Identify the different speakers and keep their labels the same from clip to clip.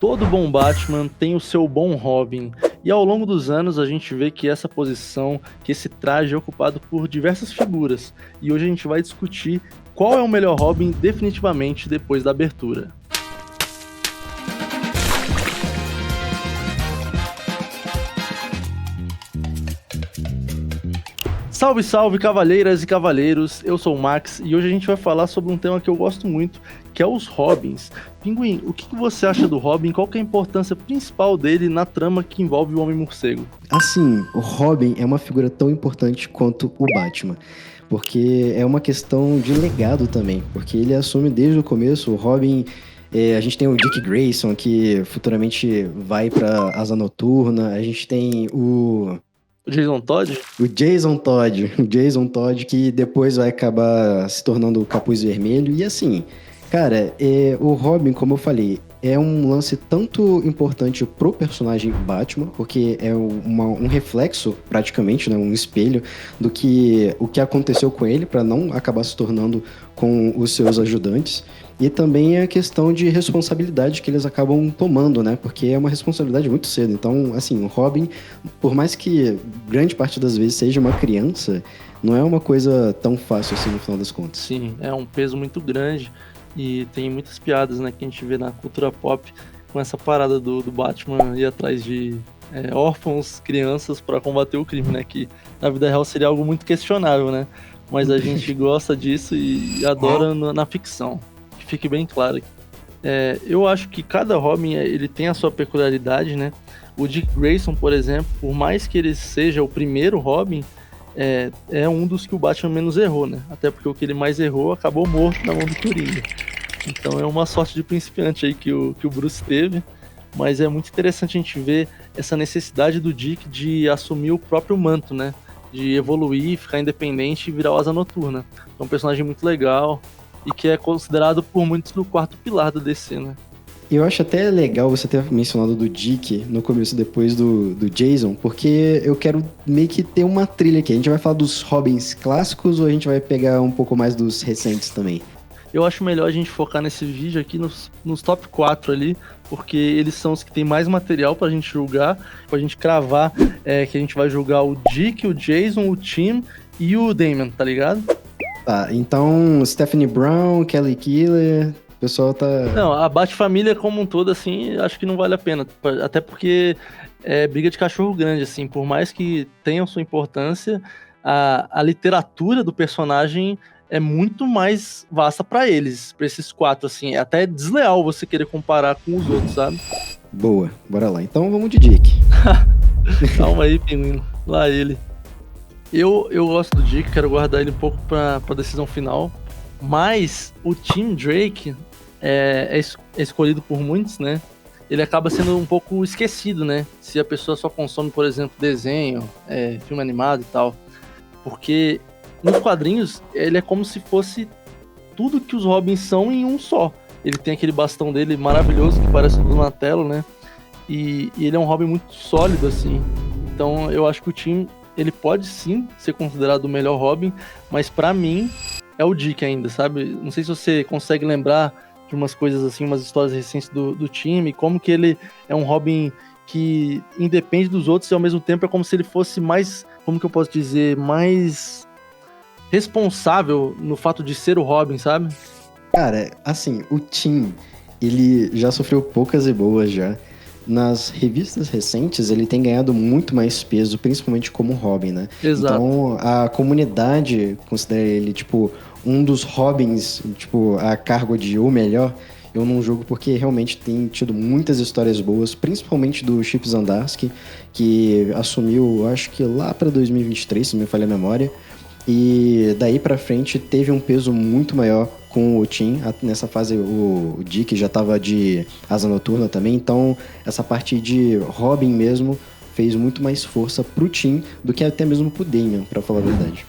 Speaker 1: Todo bom Batman tem o seu bom Robin, e ao longo dos anos a gente vê que essa posição, que esse traje é ocupado por diversas figuras, e hoje a gente vai discutir qual é o melhor Robin definitivamente depois da abertura. Salve, salve, cavaleiras e cavaleiros, eu sou o Max e hoje a gente vai falar sobre um tema que eu gosto muito, que é os Robins. Pinguim, o que você acha do Robin? Qual que é a importância principal dele na trama que envolve o Homem-Morcego?
Speaker 2: Assim, o Robin é uma figura tão importante quanto o Batman, porque é uma questão de legado também, porque ele assume desde o começo. O Robin, a gente tem o Dick Grayson, que futuramente vai para Asa Noturna. A gente tem
Speaker 1: O Jason Todd?
Speaker 2: o Jason Todd, que depois vai acabar se tornando o Capuz Vermelho. E assim, cara, o Robin, como eu falei, é um lance tanto importante pro personagem Batman, porque é um reflexo, praticamente, né, um espelho do que o que aconteceu com ele, para não acabar se tornando com os seus ajudantes. E também a questão de responsabilidade que eles acabam tomando, né? Porque é uma responsabilidade muito cedo. Então, assim, o Robin, por mais que grande parte das vezes seja uma criança, não é uma coisa tão fácil assim no final das contas.
Speaker 1: Sim, é um peso muito grande e tem muitas piadas, né, que a gente vê na cultura pop com essa parada do Batman ir atrás de órfãos, crianças para combater o crime, né, que na vida real seria algo muito questionável, né, mas a gente gosta disso e adora na ficção, que fique bem claro aqui. Eu acho que cada Robin ele tem a sua peculiaridade, né, o Dick Grayson, por exemplo, por mais que ele seja o primeiro Robin, é um dos que o Batman menos errou, né? Até porque o que ele mais errou acabou morto na mão do Coringa. Então é uma sorte de principiante aí que o Bruce teve, mas é muito interessante a gente ver essa necessidade do Dick de assumir o próprio manto, né? De evoluir, ficar independente e virar o Asa Noturna. É um personagem muito legal e que é considerado por muitos do quarto pilar da DC, né?
Speaker 2: Eu acho até legal você ter mencionado do Dick no começo, depois do Jason, porque eu quero meio que ter uma trilha aqui. A gente vai falar dos Robins clássicos ou a gente vai pegar um pouco mais dos recentes também?
Speaker 1: Eu acho melhor a gente focar nesse vídeo aqui nos top 4 ali, porque eles são os que tem mais material pra gente julgar, pra gente cravar que a gente vai julgar o Dick, o Jason, o Tim e o Damian, tá ligado?
Speaker 2: Tá, então Stephanie Brown, Kelly Killer, o pessoal tá...
Speaker 1: Não, a Bat-Família como um todo, assim, acho que não vale a pena, até porque é briga de cachorro grande, assim, por mais que tenham sua importância, a literatura do personagem é muito mais vasta pra eles, pra esses quatro, assim. É até desleal você querer comparar com os outros, sabe?
Speaker 2: Boa, bora lá. Então vamos de Dick.
Speaker 1: Calma aí, pinguim. Lá ele. Eu gosto do Dick, quero guardar ele um pouco pra decisão final. Mas o Tim Drake é escolhido por muitos, né? Ele acaba sendo um pouco esquecido, né? Se a pessoa só consome, por exemplo, desenho, filme animado e tal. Porque nos quadrinhos, ele é como se fosse tudo que os Robins são em um só. Ele tem aquele bastão dele maravilhoso que parece do Donatello, né? E ele é um Robin muito sólido, assim. Então eu acho que o Tim, ele pode sim ser considerado o melhor Robin, mas pra mim é o Dick ainda, sabe? Não sei se você consegue lembrar de umas coisas assim, umas histórias recentes do time, como que ele é um Robin que independe dos outros e ao mesmo tempo é como se ele fosse mais, como que eu posso dizer, mais responsável no fato de ser o Robin, sabe?
Speaker 2: Cara, assim, o Tim, ele já sofreu poucas e boas já. Nas revistas recentes, ele tem ganhado muito mais peso, principalmente como Robin, né?
Speaker 1: Exato.
Speaker 2: Então, a comunidade considera ele, tipo, um dos Robins, tipo, a cargo de o melhor. Eu não julgo porque realmente tem tido muitas histórias boas, principalmente do Chip Zdarsky, que assumiu, acho que lá pra 2023, se não me falha a memória. E daí pra frente teve um peso muito maior com o Tim. Nessa fase o Dick já tava de Asa Noturna também, então essa parte de Robin mesmo fez muito mais força pro Tim do que até mesmo pro Damian, pra falar a verdade.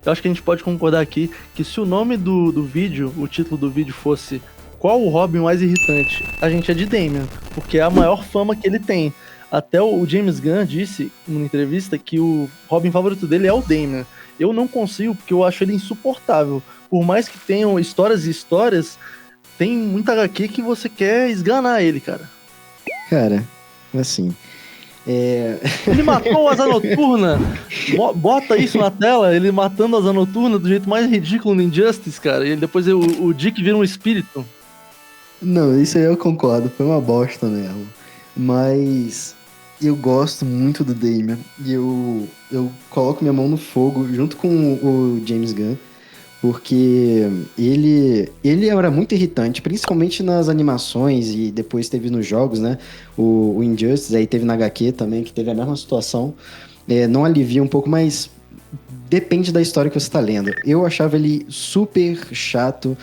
Speaker 1: Eu acho que a gente pode concordar aqui que se o nome do vídeo, o título do vídeo fosse Qual o Robin mais irritante? A gente é de Damian, porque é a maior fama que ele tem. Até o James Gunn disse numa entrevista que o Robin favorito dele é o Damian. Eu não consigo, porque eu acho ele insuportável. Por mais que tenham histórias e histórias, tem muita HQ que você quer esganar ele, cara.
Speaker 2: Cara, assim.
Speaker 1: Ele matou a Asa Noturna. Bota isso na tela, ele matando a Asa Noturna do jeito mais ridículo no Injustice, cara. E depois o Dick vira um espírito.
Speaker 2: Não, isso aí eu concordo, foi uma bosta mesmo. Mas eu gosto muito do Damian. E eu coloco minha mão no fogo junto com o James Gunn. Porque ele era muito irritante, principalmente nas animações e depois teve nos jogos, né? O Injustice, aí teve na HQ também, que teve a mesma situação. Não alivia um pouco, mas depende da história que você está lendo. Eu achava ele super chato,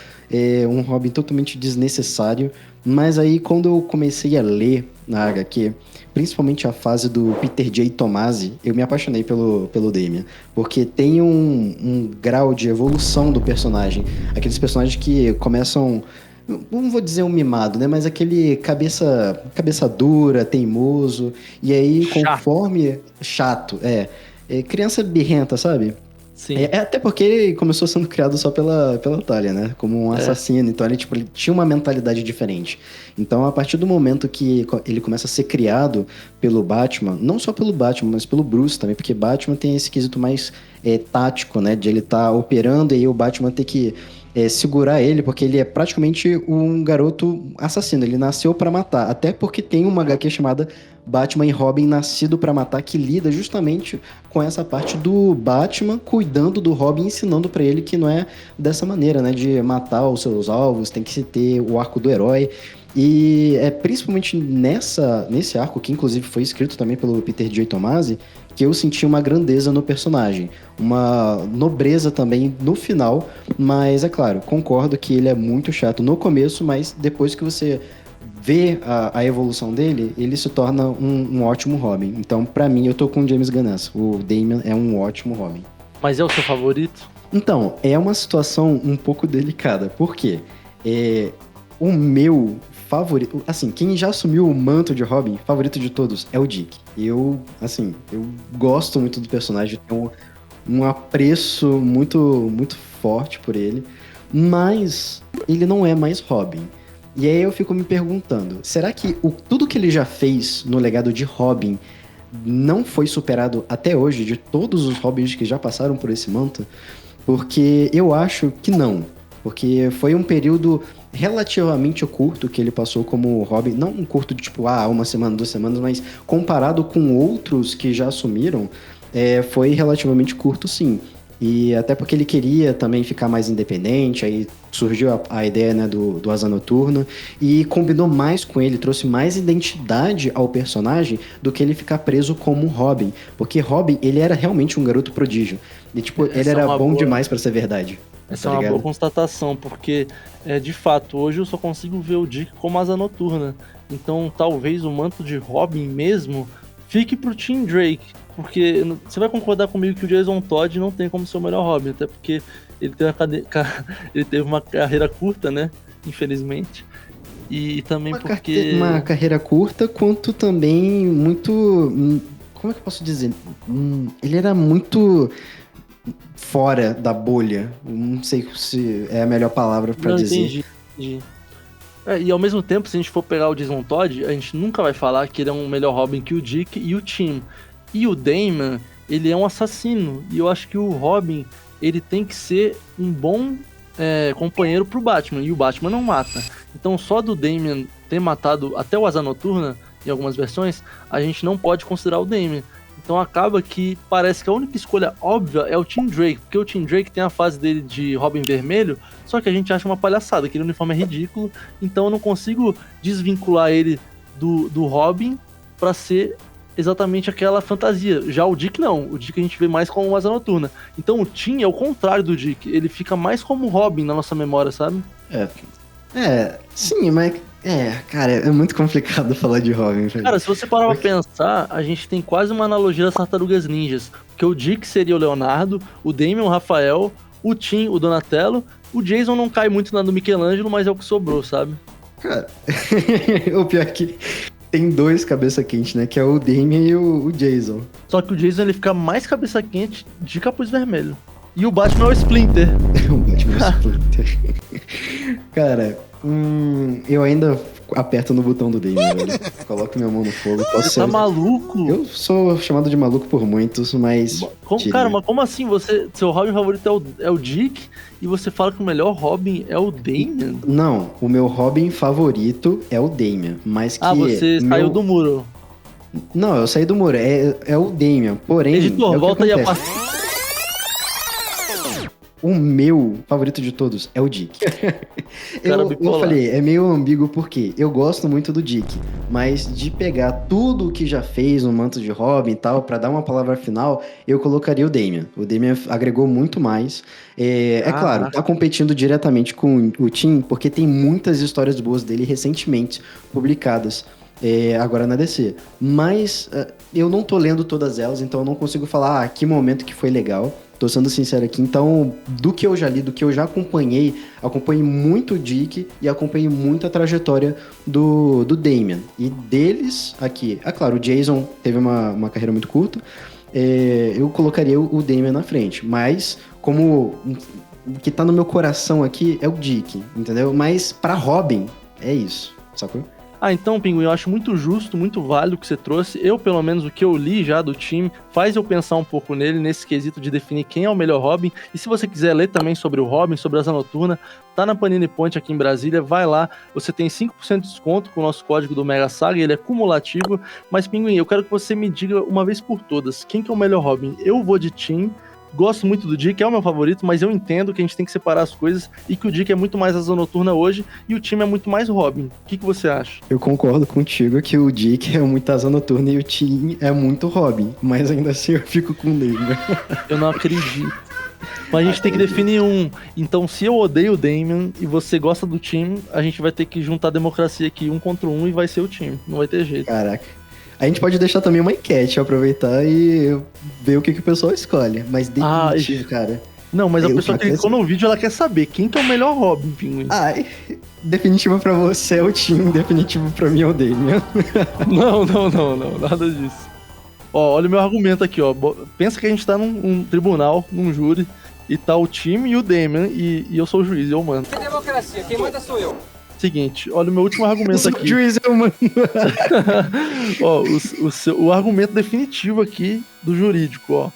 Speaker 2: um Robin totalmente desnecessário, mas aí quando eu comecei a ler na HQ, principalmente a fase do Peter J. Tomasi, eu me apaixonei pelo Damian, porque tem um grau de evolução do personagem. Aqueles personagens que começam, não vou dizer um mimado, né? Mas aquele cabeça dura, teimoso, e aí conforme... Chato, criança birrenta, sabe?
Speaker 1: Sim.
Speaker 2: Até porque ele começou sendo criado só pela Talia, né? Como um assassino. Então ele tinha uma mentalidade diferente. Então, a partir do momento que ele começa a ser criado pelo Batman, não só pelo Batman, mas pelo Bruce também, porque Batman tem esse quesito mais tático, né? De ele estar operando e aí o Batman ter que segurar ele, porque ele é praticamente um garoto assassino. Ele nasceu pra matar. Até porque tem uma HQ chamada Batman e Robin Nascido pra Matar, que lida justamente com essa parte do Batman cuidando do Robin, ensinando pra ele que não é dessa maneira, né? De matar os seus alvos, tem que se ter o arco do herói. E é principalmente nesse arco, que inclusive foi escrito também pelo Peter J. Tomasi, que eu senti uma grandeza no personagem, uma nobreza também no final, mas é claro, concordo que ele é muito chato no começo, mas depois que você vê a evolução dele, ele se torna um ótimo Robin. Então, pra mim, eu tô com o James Gunn nessa. O Damian é um ótimo Robin.
Speaker 1: Mas é o seu favorito?
Speaker 2: Então, é uma situação um pouco delicada. Por quê? O meu favorito... Assim, quem já assumiu o manto de Robin, favorito de todos, é o Dick. Eu gosto muito do personagem, tenho um apreço muito, muito forte por ele, mas ele não é mais Robin. E aí eu fico me perguntando, será que tudo que ele já fez no legado de Robin não foi superado até hoje, de todos os Robins que já passaram por esse manto? Porque eu acho que não. Porque foi um período relativamente curto que ele passou como Robin. Não um curto de tipo, uma semana, 2 semanas, mas comparado com outros que já assumiram, foi relativamente curto, sim. E até porque ele queria também ficar mais independente, aí surgiu a ideia, né, do Asa Noturna, e combinou mais com ele, trouxe mais identidade ao personagem do que ele ficar preso como Robin. Porque Robin, ele era realmente um garoto prodígio. E, tipo, ele era bom demais pra ser verdade.
Speaker 1: Essa é uma boa constatação, porque, de fato, hoje eu só consigo ver o Dick como Asa Noturna. Então, talvez o manto de Robin mesmo fique pro Tim Drake. Porque você vai concordar comigo que o Jason Todd não tem como ser o melhor Robin, até porque ele teve uma carreira curta, né? Infelizmente. E também
Speaker 2: uma carreira curta, quanto também muito... Como é que eu posso dizer? Ele era muito fora da bolha. Não sei se é a melhor palavra pra dizer.
Speaker 1: Entendi. E ao mesmo tempo, se a gente for pegar o Jason Todd, a gente nunca vai falar que ele é um melhor Robin que o Dick e o Tim. E o Damian, ele é um assassino. E eu acho que o Robin, ele tem que ser um bom companheiro pro Batman. E o Batman não mata. Então só do Damian ter matado até o Asa Noturna, em algumas versões, a gente não pode considerar o Damian. Então acaba que parece que a única escolha óbvia é o Tim Drake. Porque o Tim Drake tem a fase dele de Robin vermelho, só que a gente acha uma palhaçada. Aquele uniforme é ridículo. Então eu não consigo desvincular ele do Robin pra ser exatamente aquela fantasia. Já o Dick não. O Dick a gente vê mais como uma Asa Noturna. Então o Tim é o contrário do Dick. Ele fica mais como Robin na nossa memória, sabe?
Speaker 2: Sim, mas... cara, é muito complicado falar de Robin.
Speaker 1: Cara, se você parar pra pensar, a gente tem quase uma analogia das Tartarugas Ninjas. Porque o Dick seria o Leonardo, o Damian o Rafael, o Tim o Donatello, o Jason não cai muito na do Michelangelo, mas é o que sobrou, sabe?
Speaker 2: Cara, o pior é que tem 2 cabeça quente, né? Que é o Damian e o Jason.
Speaker 1: Só que o Jason, ele fica mais cabeça quente de capuz vermelho. E o Batman é o Splinter.
Speaker 2: O Batman é o Splinter. Cara, eu ainda aperto no botão do Damian, velho. Coloco minha mão no fogo.
Speaker 1: Você tá maluco?
Speaker 2: Eu sou chamado de maluco por muitos, mas...
Speaker 1: Cara, mas como assim? Seu Robin favorito é o Dick e você fala que o melhor Robin é o Damian?
Speaker 2: Não, o meu Robin favorito é o Damian, mas que...
Speaker 1: você saiu do muro.
Speaker 2: Não, eu saí do muro, é o Damian, porém...
Speaker 1: Editor, volta aí a
Speaker 2: O meu favorito de todos é o Dick. eu falei, é meio ambíguo porque eu gosto muito do Dick, mas de pegar tudo que já fez no manto de Robin e tal, pra dar uma palavra final, eu colocaria o Damian. O Damian agregou muito mais. Claro, tá competindo diretamente com o Tim, porque tem muitas histórias boas dele recentemente publicadas. Agora na DC. Mas eu não tô lendo todas elas, então eu não consigo falar que momento que foi legal. Tô sendo sincero aqui. Então, do que eu já li, do que eu já acompanhei muito o Dick e acompanhei muito a trajetória do Damian. E deles aqui, claro, o Jason teve uma carreira muito curta. Eu colocaria o Damian na frente. Mas, como o que tá no meu coração aqui é o Dick, entendeu? Mas pra Robin, é isso, sacou?
Speaker 1: Então, Pinguim, eu acho muito justo, muito válido o que você trouxe. Eu, pelo menos, o que eu li já do time, faz eu pensar um pouco nele, nesse quesito de definir quem é o melhor Robin. E se você quiser ler também sobre o Robin, sobre a Asa Noturna, tá na Panini Point aqui em Brasília, vai lá. Você tem 5% de desconto com o nosso código do Mega Saga, ele é cumulativo. Mas, Pinguim, eu quero que você me diga uma vez por todas, quem que é o melhor Robin? Eu vou de Tim. Gosto muito do Dick, é o meu favorito, mas eu entendo que a gente tem que separar as coisas e que o Dick é muito mais Asa Noturna hoje e o time é muito mais Robin. O que você acha?
Speaker 2: Eu concordo contigo que o Dick é muito Asa Noturna e o Tim é muito Robin, mas ainda assim eu fico com o Damian.
Speaker 1: Eu não acredito. Mas a gente tem que definir um. Então, se eu odeio o Damian e você gosta do time, a gente vai ter que juntar a democracia aqui 1 contra 1 e vai ser o time. Não vai ter jeito.
Speaker 2: Caraca. A gente pode deixar também uma enquete, aproveitar e ver o que o pessoal escolhe. Mas definitivo, cara.
Speaker 1: Não, mas a pessoa que clicou no vídeo, ela quer saber quem que é o melhor Robin, Pinguim.
Speaker 2: Definitivo pra você é o Tim, definitivo pra mim é o Damian.
Speaker 1: Não, nada disso. Ó, olha o meu argumento aqui, ó. Pensa que a gente tá num tribunal, num júri, e tá o time e o Damian, e eu sou o juiz, eu mando.
Speaker 3: É democracia, quem manda sou eu.
Speaker 1: Seguinte, olha o meu último argumento aqui.
Speaker 2: O juiz é o mano.
Speaker 1: Ó, o argumento definitivo aqui do jurídico, ó.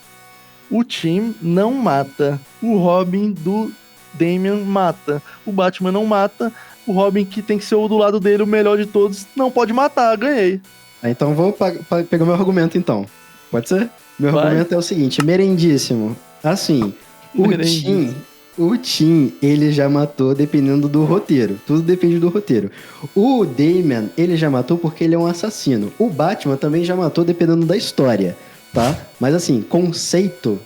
Speaker 1: O Tim não mata. O Robin do Damian mata. O Batman não mata. O Robin, que tem que ser o do lado dele, o melhor de todos, não pode matar. Ganhei.
Speaker 2: Então vou pegar meu argumento, então. Pode ser? Meu argumento é o seguinte, merendíssimo. Assim, o Tim, ele já matou dependendo do roteiro. Tudo depende do roteiro. O Damian, ele já matou porque ele é um assassino. O Batman também já matou dependendo da história, tá? Mas assim, conceito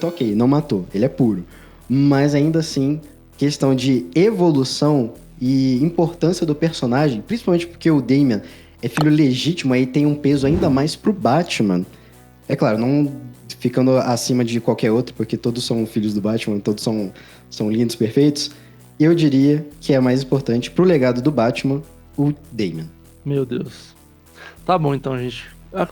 Speaker 2: ok, não matou. Ele é puro. Mas ainda assim, questão de evolução e importância do personagem, principalmente porque o Damian é filho legítimo, aí tem um peso ainda mais pro Batman. É claro, não ficando acima de qualquer outro, porque todos são filhos do Batman, todos são lindos, perfeitos. Eu diria que é mais importante pro legado do Batman, o Damian.
Speaker 1: Meu Deus. Tá bom então, gente. O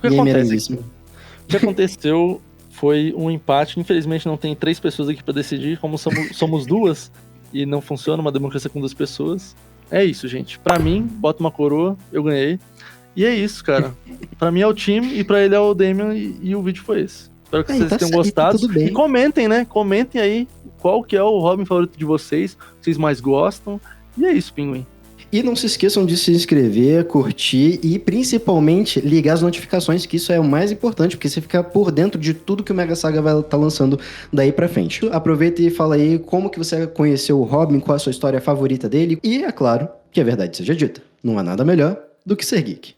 Speaker 1: que aconteceu foi um empate. Infelizmente não tem 3 pessoas aqui pra decidir, como somos 2 e não funciona uma democracia com 2 pessoas. É isso, gente. Pra mim, bota uma coroa, eu ganhei. E é isso, cara. Pra mim é o time e pra ele é o Damian e o vídeo foi esse. Espero que vocês tenham gostado.
Speaker 2: Tudo bem.
Speaker 1: E comentem, né? Comentem aí qual que é o Robin favorito de vocês, que vocês mais gostam. E é isso, Pinguim.
Speaker 2: E não se esqueçam de se inscrever, curtir e principalmente ligar as notificações, que isso é o mais importante, porque você fica por dentro de tudo que o Mega Saga vai estar lançando daí pra frente. Aproveita e fala aí como que você conheceu o Robin, qual a sua história favorita dele. E é claro, que a verdade seja dita, não há nada melhor do que ser geek.